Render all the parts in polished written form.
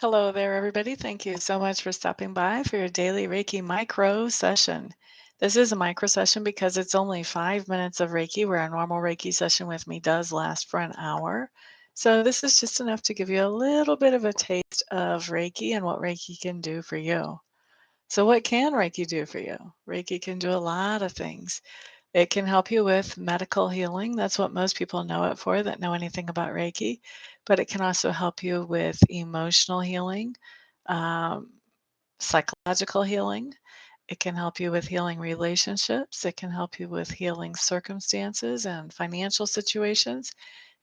Hello there, everybody. Thank you so much for stopping by for your daily Reiki micro session. This is a micro session because it's only 5 minutes of Reiki, where a normal Reiki session with me does last for an hour. So, this is just enough to give you a little bit of a taste of Reiki and what Reiki can do for you. So, what can Reiki do for you? Reiki can do a lot of things. It can help you with medical healing. That's what most people know it for that know anything about Reiki. But it can also help you with emotional healing, um, psychological healing. It can help you with healing relationships. It can help you with healing circumstances and financial situations.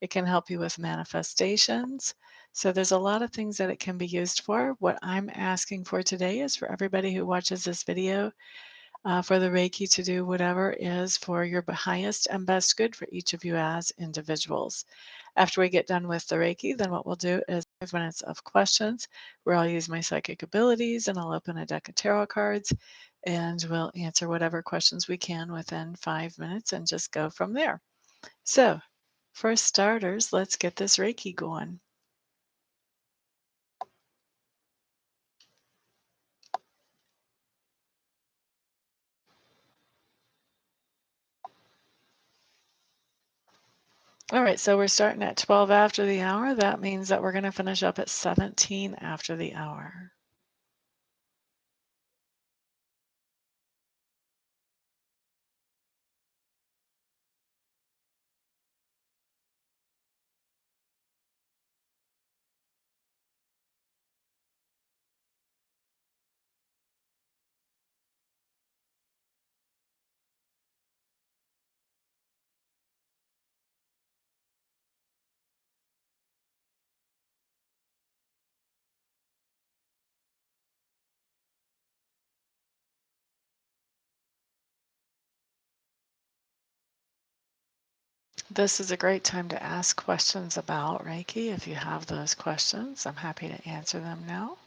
It can help you with manifestations. So there's a lot of things that it can be used for. What I'm asking for today is for everybody who watches this video for the Reiki to do whatever is for your highest and best good for each of you as individuals. After we get done with the Reiki, then what we'll do is 5 minutes of questions where I'll use my psychic abilities and I'll open a deck of tarot cards and we'll answer whatever questions we can within 5 minutes and just go from there. So, for starters, let's get this Reiki going. All right, so we're starting at 12 after the hour. That means that we're going to finish up at 17 after the hour. This is a great time to ask questions about Reiki. If you have those questions, I'm happy to answer them now.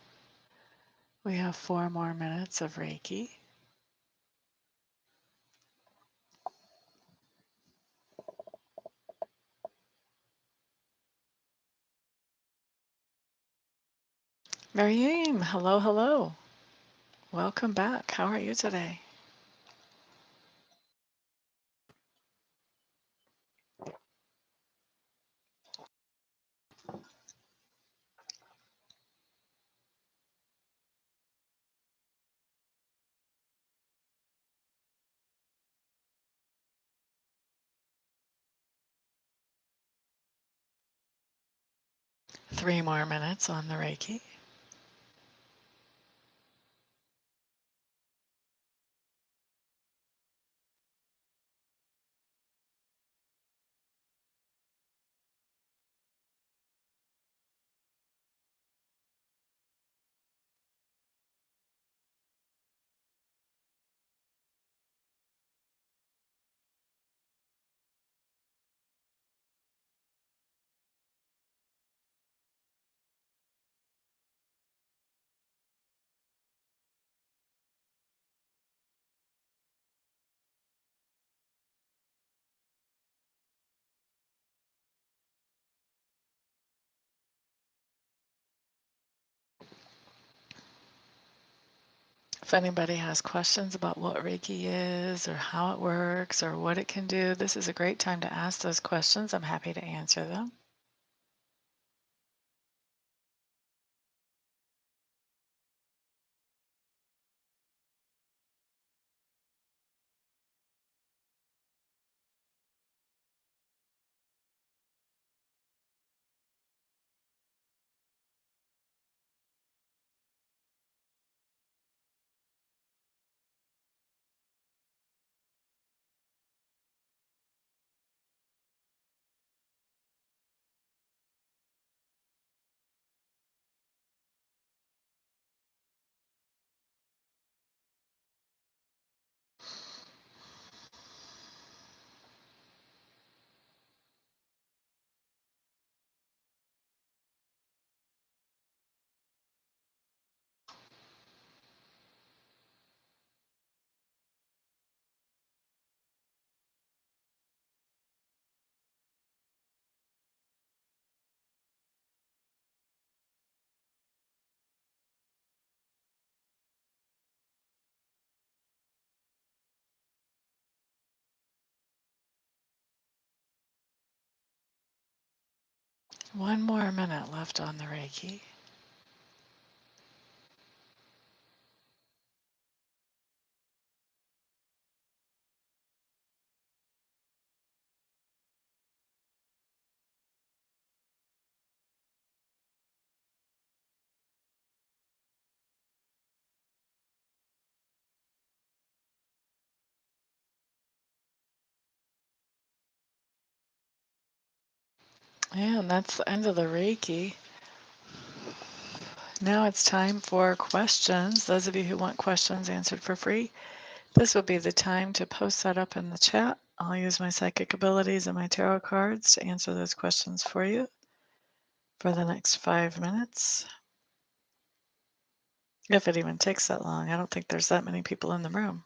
We have 4 more minutes of Reiki. Mariam, hello, hello. Welcome back. How are you today? Three more minutes on the Reiki. If anybody has questions about what Reiki is or how it works or what it can do, this is a great time to ask those questions. I'm happy to answer them. One more minute left on the Reiki. Yeah, and that's the end of the Reiki. Now it's time for questions. Those of you who want questions answered for free, this will be the time to post that up in the chat. I'll use my psychic abilities and my tarot cards to answer those questions for you for the next 5 minutes. If it even takes that long. I don't think there's that many people in the room.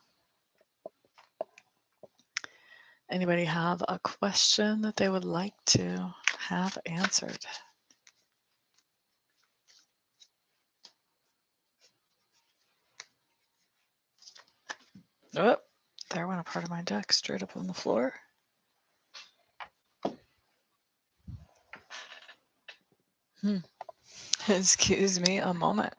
Anybody have a question that they would like to have answered? Oh, there went a part of my deck straight up on the floor. Excuse me a moment.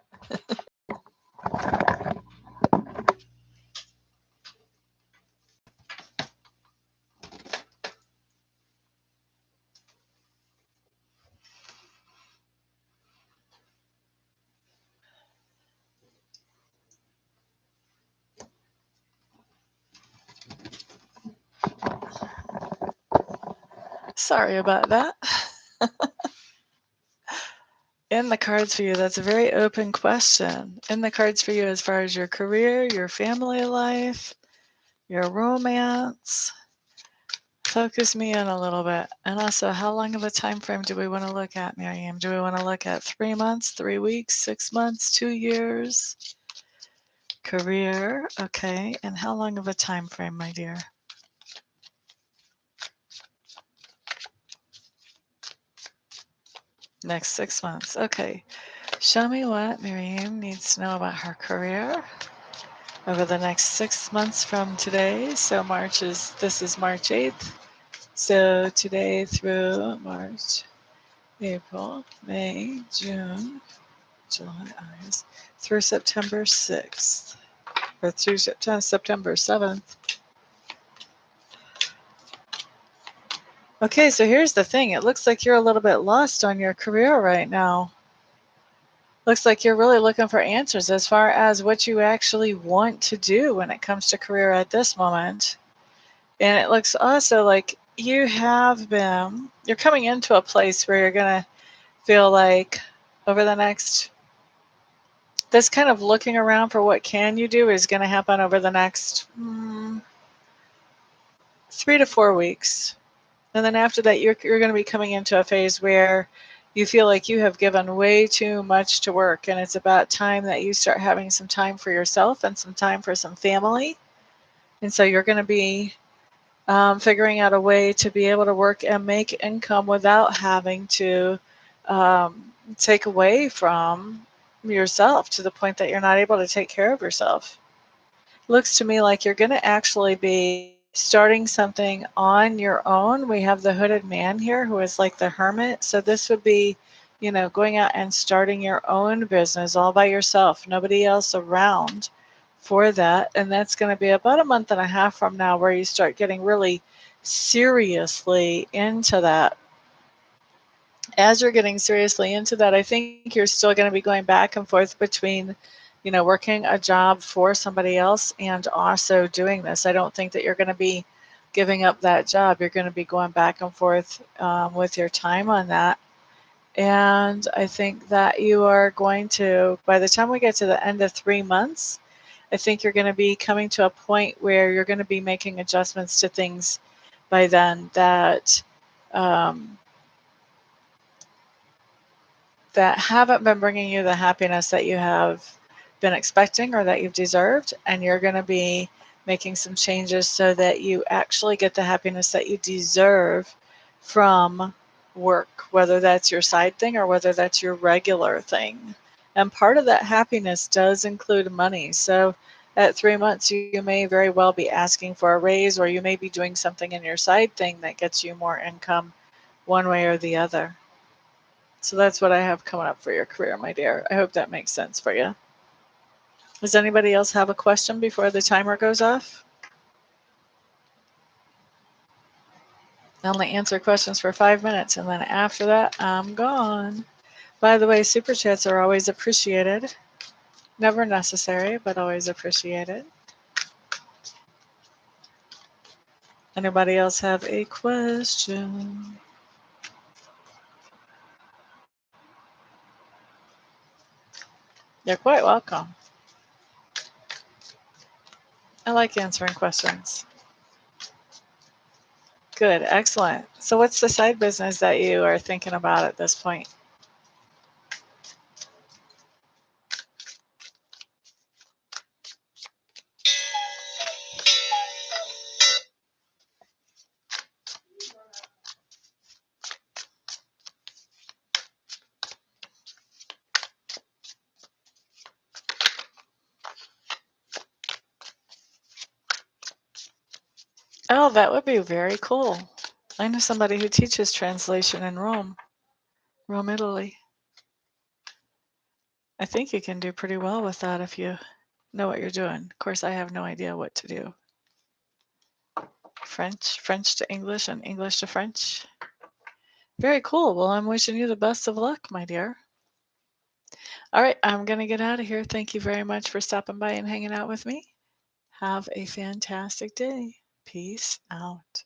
Sorry about that. In the cards for you, that's a very open question. In the cards for you, as far as your career, your family life, your romance, focus me in a little bit. And also, how long of a time frame do we want to look at, Miriam? Do we want to look at 3 months, 3 weeks, 6 months, 2 years? Career, okay. And how long of a time frame, my dear? Next 6 months. Okay. Show me what Miriam needs to know about her career over the next 6 months from today. So this is March 8th. So today through March, April, May, June, July, August, through September 6th, or through September 7th. Okay, so here's the thing. It looks like you're a little bit lost on your career right now. Looks like you're really looking for answers as far as what you actually want to do when it comes to career at this moment. And it looks also like you're coming into a place where you're going to feel like over the next, this kind of looking around for what can you do is going to happen over the next 3 to 4 weeks. And then after that, you're going to be coming into a phase where you feel like you have given way too much to work. And it's about time that you start having some time for yourself and some time for some family. And so you're going to be figuring out a way to be able to work and make income without having to take away from yourself to the point that you're not able to take care of yourself. Looks to me like you're going to actually be starting something on your own. We have the hooded man here who is like the hermit. So this would be, going out and starting your own business all by yourself, nobody else around for that. And that's going to be about a month and a half from now where you start getting really seriously into that. As you're getting seriously into that, I think you're still going to be going back and forth between, working a job for somebody else and also doing this. I don't think that you're going to be giving up that job. You're going to be going back and forth with your time on that. And I think that you are going to, by the time we get to the end of 3 months, I think you're going to be coming to a point where you're going to be making adjustments to things by then that that haven't been bringing you the happiness that you have been expecting or that you've deserved. And you're going to be making some changes so that you actually get the happiness that you deserve from work, whether that's your side thing or whether that's your regular thing. And part of that happiness does include money. So at 3 months, you may very well be asking for a raise, or you may be doing something in your side thing that gets you more income one way or the other. So that's what I have coming up for your career, my dear. I hope that makes sense for you. Does anybody else have a question before the timer goes off? I only answer questions for 5 minutes, and then after that, I'm gone. By the way, super chats are always appreciated. Never necessary, but always appreciated. Anybody else have a question? You're quite welcome. I like answering questions. Good, excellent. So what's the side business that you are thinking about at this point? Oh, that would be very cool. I know somebody who teaches translation in Rome, Italy. I think you can do pretty well with that if you know what you're doing. Of course, I have no idea what to do. French to English, and English to French. Very cool. Well, I'm wishing you the best of luck, my dear. All right, I'm going to get out of here. Thank you very much for stopping by and hanging out with me. Have a fantastic day. Peace out.